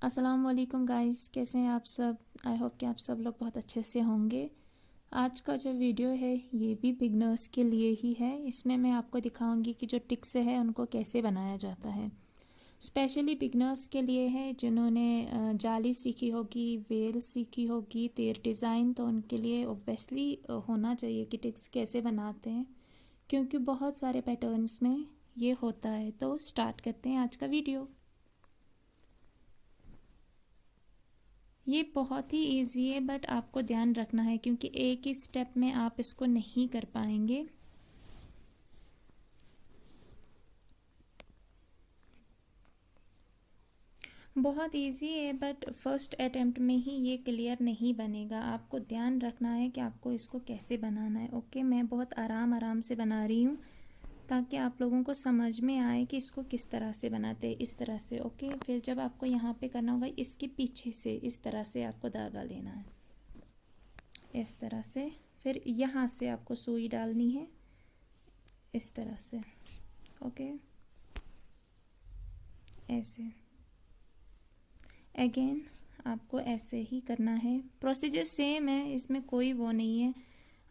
अस्सलाम वालेकुम गाइस, कैसे हैं आप सब। आई होप कि आप सब लोग बहुत अच्छे से होंगे। आज का जो वीडियो है ये भी बिगनर्स के लिए ही है। इसमें मैं आपको दिखाऊंगी कि जो टिक्स है उनको कैसे बनाया जाता है। स्पेशली बिगनर्स के लिए है जिन्होंने जाली सीखी होगी, वेल सीखी होगी, तेर डिज़ाइन, तो उनके लिए ओब्वियसली होना चाहिए कि टिक्स कैसे बनाते हैं, क्योंकि बहुत सारे पैटर्न्स में ये होता है। तो स्टार्ट करते हैं आज का वीडियो। ये बहुत ही इजी है, बट आपको ध्यान रखना है क्योंकि एक ही स्टेप में आप इसको नहीं कर पाएंगे। बहुत इजी है, बट फर्स्ट अटेम्प्ट में ही ये क्लियर नहीं बनेगा। आपको ध्यान रखना है कि आपको इसको कैसे बनाना है। ओके, मैं बहुत आराम आराम से बना रही हूँ ताकि आप लोगों को समझ में आए कि इसको किस तरह से बनाते हैं। इस तरह से। ओके, फिर जब आपको यहाँ पे करना होगा, इसके पीछे से इस तरह से आपको धागा लेना है, इस तरह से। फिर यहाँ से आपको सुई डालनी है इस तरह से। ओके, ऐसे अगेन आपको ऐसे ही करना है। प्रोसीजर सेम है, इसमें कोई वो नहीं है।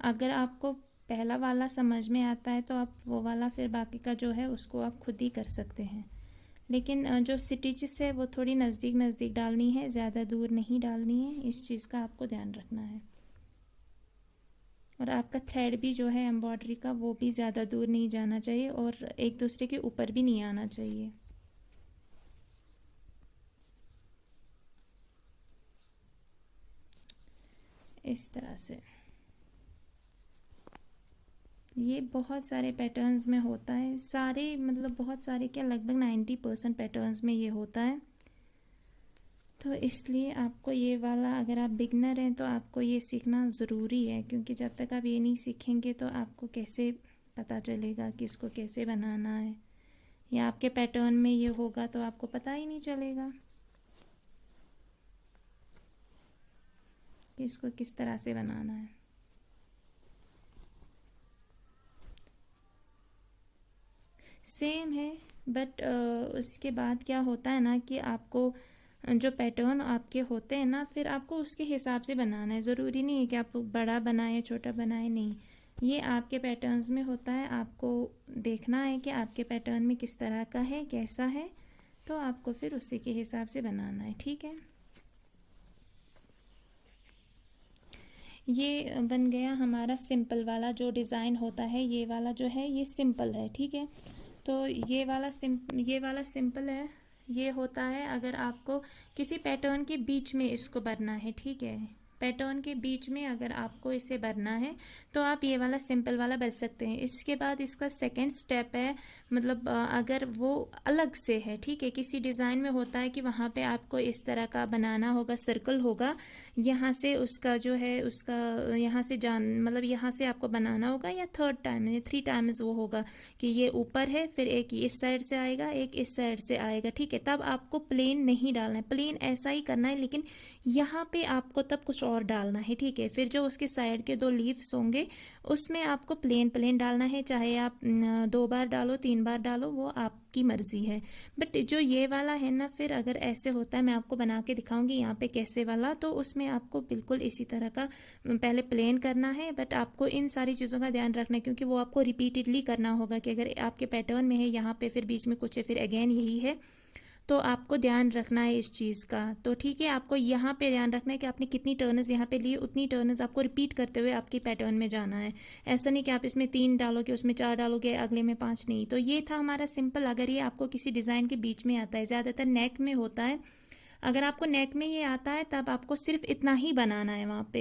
अगर आपको पहला वाला समझ में आता है तो आप वो वाला फिर बाकी का जो है उसको आप खुद ही कर सकते हैं। लेकिन जो स्टिचेस है वो थोड़ी नज़दीक नज़दीक डालनी है, ज़्यादा दूर नहीं डालनी है। इस चीज़ का आपको ध्यान रखना है। और आपका थ्रेड भी जो है एम्ब्रॉयडरी का वो भी ज़्यादा दूर नहीं जाना चाहिए और एक दूसरे के ऊपर भी नहीं आना चाहिए। इस तरह से। ये बहुत सारे पैटर्न्स में होता है, सारे मतलब बहुत सारे क्या, लगभग 90% पैटर्न्स में ये होता है। तो इसलिए आपको ये वाला, अगर आप बिगनर हैं तो आपको ये सीखना ज़रूरी है, क्योंकि जब तक आप ये नहीं सीखेंगे तो आपको कैसे पता चलेगा कि इसको कैसे बनाना है, या आपके पैटर्न में ये होगा तो आपको पता ही नहीं चलेगा कि इसको किस तरह से बनाना है। सेम है, बट उसके बाद क्या होता है ना कि आपको जो पैटर्न आपके होते हैं ना, फिर आपको उसके हिसाब से बनाना है। ज़रूरी नहीं है कि आप बड़ा बनाएं छोटा बनाएं, नहीं। ये आपके पैटर्न्स में होता है। आपको देखना है कि आपके पैटर्न में किस तरह का है, कैसा है, तो आपको फिर उसी के हिसाब से बनाना है। ठीक है, ये बन गया हमारा सिंपल वाला जो डिज़ाइन होता है। ये वाला जो है ये सिंपल है, ठीक है। तो ये वाला सिंपल है। ये होता है अगर आपको किसी पैटर्न के बीच में इसको भरना है, ठीक है। पैटर्न के बीच में अगर आपको इसे भरना है तो आप ये वाला सिंपल वाला भर सकते हैं। इसके बाद इसका सेकंड स्टेप है, मतलब अगर वो अलग से है, ठीक है, किसी डिज़ाइन में होता है कि वहाँ पे आपको इस तरह का बनाना होगा, सर्कल होगा, यहाँ से उसका जो है उसका यहाँ से जान मतलब यहाँ से आपको बनाना होगा, या थर्ड टाइम या 3 टाइम्स वो होगा कि ये ऊपर है, फिर एक इस साइड से आएगा, एक इस साइड से आएगा, ठीक है। तब आपको प्लेन नहीं डालना है, प्लेन ऐसा ही करना है, लेकिन यहाँ पे आपको तब कुछ और डालना है, ठीक है। फिर जो उसके साइड के 2 लीव्स होंगे उसमें आपको प्लेन प्लेन डालना है, चाहे आप 2 बार डालो 3 बार डालो, वो आपकी मर्जी है। बट जो ये वाला है ना, फिर अगर ऐसे होता है, मैं आपको बना के दिखाऊंगी यहाँ पे कैसे वाला, तो उसमें आपको बिल्कुल इसी तरह का पहले प्लेन करना है। बट आपको इन सारी चीज़ों का ध्यान रखना है, क्योंकि वो आपको रिपीटेडली करना होगा कि अगर आपके पैटर्न में है यहाँ पे फिर बीच में कुछ है, फिर अगेन यही है, तो आपको ध्यान रखना है इस चीज़ का। तो ठीक है, आपको यहाँ पे ध्यान रखना है कि आपने कितनी टर्न्स यहाँ पे ली, उतनी टर्न्स आपको रिपीट करते हुए आपके पैटर्न में जाना है। ऐसा नहीं कि आप इसमें 3 डालोगे उसमें 4 डालोगे अगले में 5, नहीं। तो ये था हमारा सिंपल। अगर ये आपको किसी डिज़ाइन के बीच में आता है, ज़्यादातर नेक में होता है, अगर आपको नेक में ये आता है तब आपको सिर्फ इतना ही बनाना है वहाँ पे।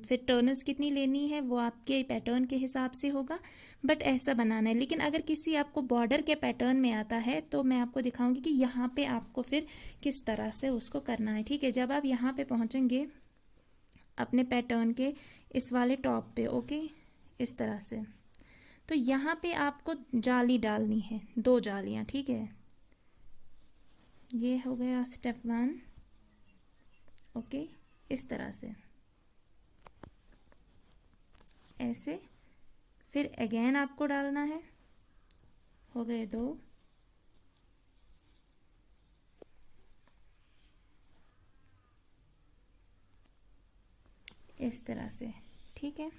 फिर टर्न्स कितनी लेनी है वो आपके पैटर्न के हिसाब से होगा, बट ऐसा बनाना है। लेकिन अगर किसी आपको बॉर्डर के पैटर्न में आता है तो मैं आपको दिखाऊंगी कि यहाँ पे आपको फिर किस तरह से उसको करना है, ठीक है। जब आप यहाँ पे पहुँचेंगे अपने पैटर्न के इस वाले टॉप पे, ओके, इस तरह से, तो यहाँ पे आपको जाली डालनी है, 2 जालियाँ, ठीक है। ये हो गया स्टेप 1, ओके। इस तरह से ऐसे, फिर अगेन आपको डालना है, हो गए 2, इस तरह से, ठीक है।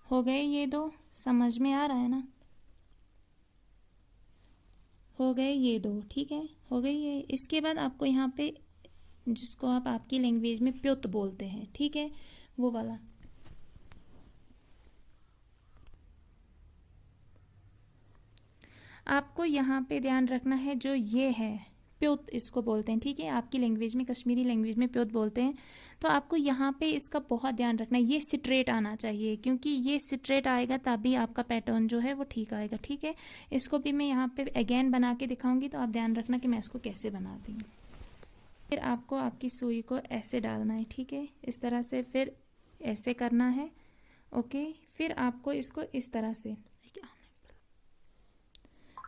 हो गए ये दो, समझ में आ रहा है ना? हो गए ये दो, ठीक है, हो गई ये। इसके बाद आपको यहाँ पे, जिसको आप आपकी लैंग्वेज में प्योत बोलते हैं, ठीक है, वो वाला आपको यहाँ पे ध्यान रखना है। जो ये है प्योत इसको बोलते हैं, ठीक है, आपकी लैंग्वेज में, कश्मीरी लैंग्वेज में प्योत बोलते हैं। तो आपको यहाँ पे इसका बहुत ध्यान रखना है, ये स्ट्रेट आना चाहिए, क्योंकि ये स्ट्रेट आएगा तभी आपका पैटर्न जो है वो ठीक आएगा, ठीक है। इसको भी मैं यहाँ पे अगेन बना के दिखाऊंगी, तो आप ध्यान रखना कि मैं इसको कैसे बनाती हूँ। फिर आपको आपकी सुई को ऐसे डालना है, ठीक है, इस तरह से, फिर ऐसे करना है, ओके। फिर आपको इसको इस तरह से,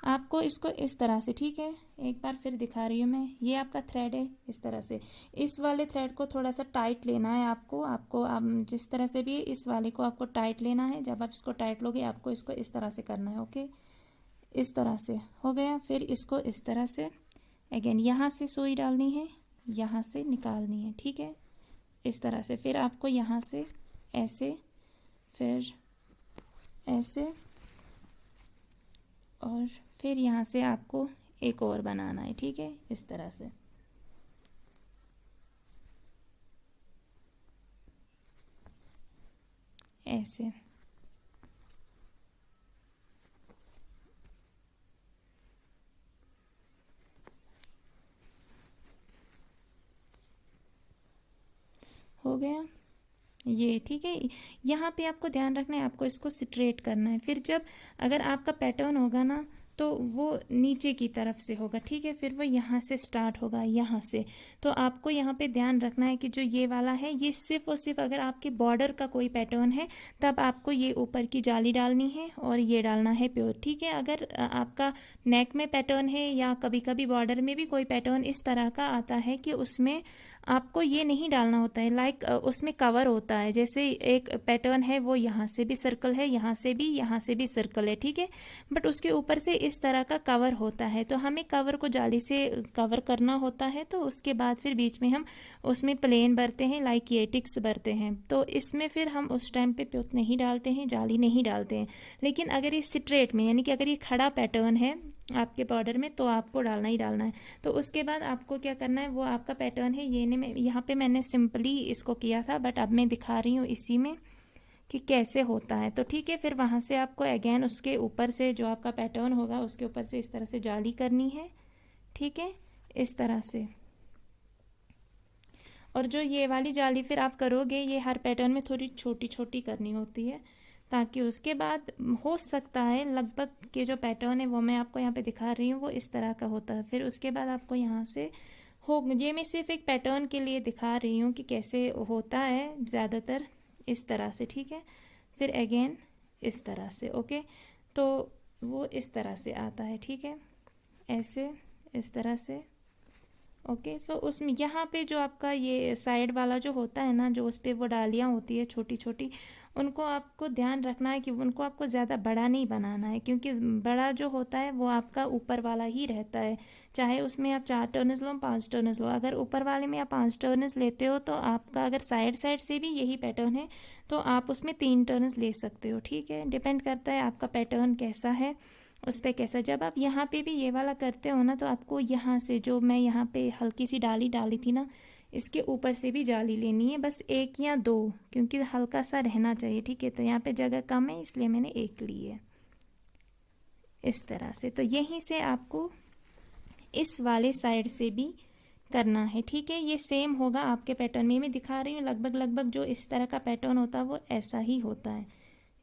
आपको इसको इस तरह से, ठीक है, एक बार फिर दिखा रही हूँ मैं। ये आपका थ्रेड है, इस तरह से इस वाले थ्रेड को थोड़ा सा टाइट लेना है आपको आप जिस तरह से भी इस वाले को आपको टाइट लेना है। जब आप इसको टाइट लोगे आपको इसको इस तरह से करना है, ओके, इस तरह से हो गया। फिर इसको इस तरह से अगेन यहाँ से सुई डालनी है, यहाँ से निकालनी है, ठीक है, इस तरह से। फिर आपको यहाँ से ऐसे, फिर ऐसे, और फिर यहाँ से आपको एक और बनाना है, ठीक है, इस तरह से। ऐसे हो गया ये, ठीक है। यहाँ पे आपको ध्यान रखना है, आपको इसको स्ट्रेट करना है। फिर जब अगर आपका पैटर्न होगा ना तो वो नीचे की तरफ से होगा, ठीक है, फिर वो यहाँ से स्टार्ट होगा, यहाँ से। तो आपको यहाँ पे ध्यान रखना है कि जो ये वाला है ये सिर्फ और सिर्फ अगर आपके बॉर्डर का कोई पैटर्न है तब आपको ये ऊपर की जाली डालनी है और ये डालना है प्योर, ठीक है। अगर आपका नेक में पैटर्न है या कभी कभी बॉर्डर में भी कोई पैटर्न इस तरह का आता है कि उसमें आपको ये नहीं डालना होता है, लाइक उसमें कवर होता है, जैसे एक पैटर्न है वो यहाँ से भी सर्कल है, यहाँ से भी सर्कल है, ठीक है, बट उसके ऊपर से इस तरह का कवर होता है। तो हमें कवर को जाली से कवर करना होता है, तो उसके बाद फिर बीच में हम उसमें प्लेन भरते हैं, लाइक ये टिक्स भरते हैं। तो इसमें फिर हम उस टाइम पे प्योत नहीं डालते हैं, जाली नहीं डालते हैं। लेकिन अगर ये स्ट्रेट में, यानी कि अगर ये खड़ा पैटर्न है आपके बॉर्डर में, तो आपको डालना ही डालना है। तो उसके बाद आपको क्या करना है, वो आपका पैटर्न है, ये ने यहाँ पे मैंने सिंपली इसको किया था, बट अब मैं दिखा रही हूँ इसी में कि कैसे होता है। तो ठीक है, फिर वहाँ से आपको अगेन उसके ऊपर से जो आपका पैटर्न होगा उसके ऊपर से इस तरह से जाली करनी है, ठीक है, इस तरह से। और जो ये वाली जाली फिर आप करोगे, ये हर पैटर्न में थोड़ी छोटी छोटी करनी होती है, ताकि उसके बाद हो सकता है लगभग के जो पैटर्न है वो मैं आपको यहाँ पे दिखा रही हूँ वो इस तरह का होता है। फिर उसके बाद आपको यहाँ से ये मैं सिर्फ एक पैटर्न के लिए दिखा रही हूँ कि कैसे होता है, ज़्यादातर इस तरह से, ठीक है। फिर अगेन इस तरह से, ओके, तो वो इस तरह से आता है, ठीक है, ऐसे, इस तरह से, ओके। तो उसमें यहाँ पे जो आपका ये साइड वाला जो होता है ना, जो उस पर वो डालियाँ होती है छोटी छोटी, उनको आपको ध्यान रखना है कि उनको आपको ज़्यादा बड़ा नहीं बनाना है, क्योंकि बड़ा जो होता है वो आपका ऊपर वाला ही रहता है। चाहे उसमें आप 4 टर्न्स लो, 5 टर्न्स लो, अगर ऊपर वाले में आप 5 टर्न्स लेते हो तो आपका अगर साइड साइड से भी यही पैटर्न है तो आप उसमें 3 टर्न्स ले सकते हो, ठीक है। डिपेंड करता है आपका पैटर्न कैसा है उस पर कैसा। जब आप यहाँ पे भी ये वाला करते हो ना, तो आपको यहाँ से जो मैं यहाँ पे हल्की सी डाली थी ना, इसके ऊपर से भी जाली लेनी है, बस 1 या 2, क्योंकि हल्का सा रहना चाहिए, ठीक है। तो यहाँ पे जगह कम है इसलिए मैंने 1 ली है, इस तरह से। तो यहीं से आपको इस वाले साइड से भी करना है, ठीक है। ये सेम होगा आपके पैटर्न में, मैं दिखा रही हूँ लगभग जो इस तरह का पैटर्न होता है वो ऐसा ही होता है,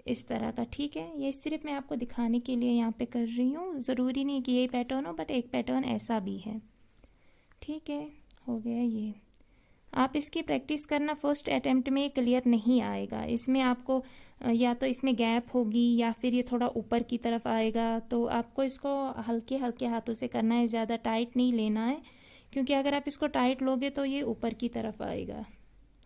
इस तरह का, ठीक है। ये सिर्फ मैं आपको दिखाने के लिए यहाँ पे कर रही हूँ, ज़रूरी नहीं कि यही पैटर्न हो, बट एक पैटर्न ऐसा भी है, ठीक है। हो गया ये। आप इसकी प्रैक्टिस करना, फर्स्ट अटेम्प्ट में क्लियर नहीं आएगा, इसमें आपको या तो इसमें गैप होगी या फिर ये थोड़ा ऊपर की तरफ आएगा। तो आपको इसको हल्के हल्के हाथों से करना है, ज़्यादा टाइट नहीं लेना है, क्योंकि अगर आप इसको टाइट लोगे तो ये ऊपर की तरफ आएगा।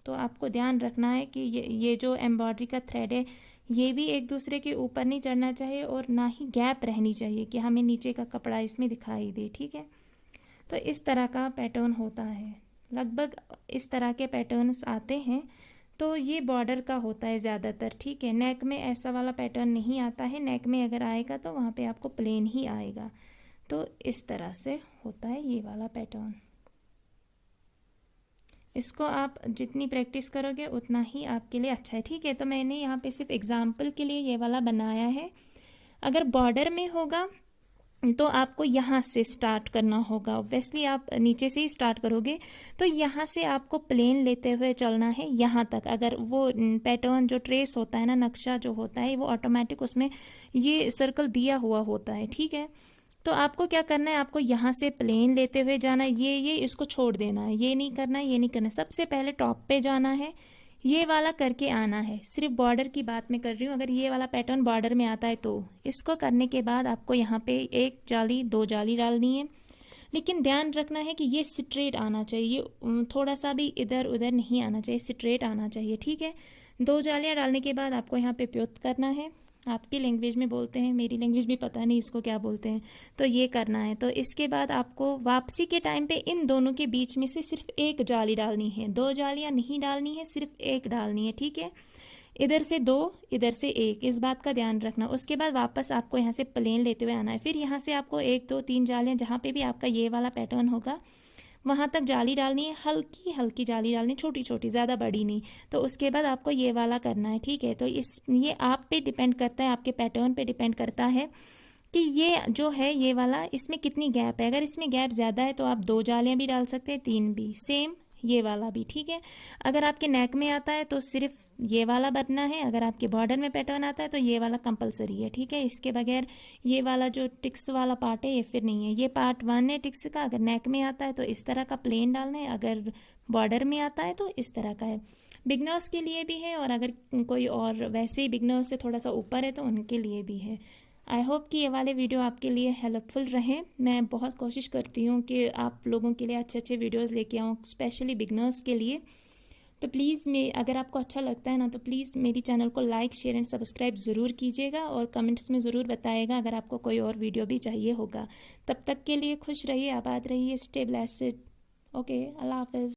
तो आपको ध्यान रखना है कि ये जो एम्ब्रॉयडरी का थ्रेड है ये भी एक दूसरे के ऊपर नहीं चढ़ना चाहिए और ना ही गैप रहनी चाहिए कि हमें नीचे का कपड़ा इसमें दिखाई दे, ठीक है। तो इस तरह का पैटर्न होता है, लगभग इस तरह के पैटर्न्स आते हैं। तो ये बॉर्डर का होता है ज़्यादातर, ठीक है। नेक में ऐसा वाला पैटर्न नहीं आता है, नेक में अगर आएगा तो वहाँ पे आपको प्लेन ही आएगा। तो इस तरह से होता है ये वाला पैटर्न। इसको आप जितनी प्रैक्टिस करोगे उतना ही आपके लिए अच्छा है, ठीक है। तो मैंने यहाँ पे सिर्फ एग्जाम्पल के लिए ये वाला बनाया है। अगर बॉर्डर में होगा तो आपको यहाँ से स्टार्ट करना होगा, ऑब्वियसली आप नीचे से ही स्टार्ट करोगे, तो यहाँ से आपको प्लेन लेते हुए चलना है यहाँ तक। अगर वो पैटर्न जो ट्रेस होता है ना, नक्शा जो होता है, वो ऑटोमेटिक उसमें ये सर्कल दिया हुआ होता है, ठीक है। तो आपको क्या करना है, आपको यहाँ से प्लेन लेते हुए जाना है, ये इसको छोड़ देना है, ये नहीं करना है, ये नहीं करना है। सबसे पहले टॉप पे जाना है, ये वाला करके आना है। सिर्फ बॉर्डर की बात मैं कर रही हूँ, अगर ये वाला पैटर्न बॉर्डर में आता है तो इसको करने के बाद आपको यहाँ पे एक जाली, दो जाली डालनी है। लेकिन ध्यान रखना है कि ये स्ट्रेट आना चाहिए, थोड़ा सा भी इधर उधर नहीं आना चाहिए, स्ट्रेट आना चाहिए, ठीक है। दो जालियाँ डालने के बाद आपको यहाँ पे प्योत करना है, आपकी लैंग्वेज में बोलते हैं, मेरी लैंग्वेज भी पता नहीं इसको क्या बोलते हैं। तो ये करना है। तो इसके बाद आपको वापसी के टाइम पे इन दोनों के बीच में से सिर्फ एक जाली डालनी है, दो जालियां नहीं डालनी है, सिर्फ एक डालनी है, ठीक है। इधर से दो, इधर से एक, इस बात का ध्यान रखना। उसके बाद वापस आपको यहाँ से प्लेन लेते हुए आना है। फिर यहाँ से आपको एक, दो, तीन जालियाँ, जहाँ पे भी आपका ये वाला पैटर्न होगा वहाँ तक जाली डालनी है, हल्की हल्की जाली डालनी, छोटी छोटी, ज़्यादा बड़ी नहीं। तो उसके बाद आपको ये वाला करना है, ठीक है। तो ये आप पे डिपेंड करता है, आपके पैटर्न पे डिपेंड करता है कि ये जो है ये वाला, इसमें कितनी गैप है। अगर इसमें गैप ज़्यादा है तो आप दो जालियाँ भी डाल सकते हैं, तीन भी, सेम ये वाला भी, ठीक है। अगर आपके नेक में आता है तो सिर्फ ये वाला बनना है, अगर आपके बॉर्डर में पैटर्न आता है तो ये वाला कंपलसरी है, ठीक है। इसके बगैर ये वाला जो टिक्स वाला पार्ट है ये फिर नहीं है। ये पार्ट 1 है टिक्स का, अगर नेक में आता है तो इस तरह का प्लेन डालना है, अगर बॉर्डर में आता है तो इस तरह का है। बिगनर्स के लिए भी है और अगर कोई और वैसे ही बिगनर्स से थोड़ा सा ऊपर है तो उनके लिए भी है। आई होप कि ये वाले वीडियो आपके लिए हेल्पफुल रहे। मैं बहुत कोशिश करती हूँ कि आप लोगों के लिए अच्छे अच्छे वीडियोस लेके आऊँ, स्पेशली बिगनर्स के लिए। तो प्लीज़ अगर आपको अच्छा लगता है ना तो प्लीज़ मेरी चैनल को लाइक, शेयर एंड सब्सक्राइब ज़रूर कीजिएगा और कमेंट्स में ज़रूर बताइएगा अगर आपको कोई और वीडियो भी चाहिए होगा। तब तक के लिए खुश रहिए, आबाद रहिए, स्टे ब्लेस्ड। ओके, अल्लाह हाफिज़।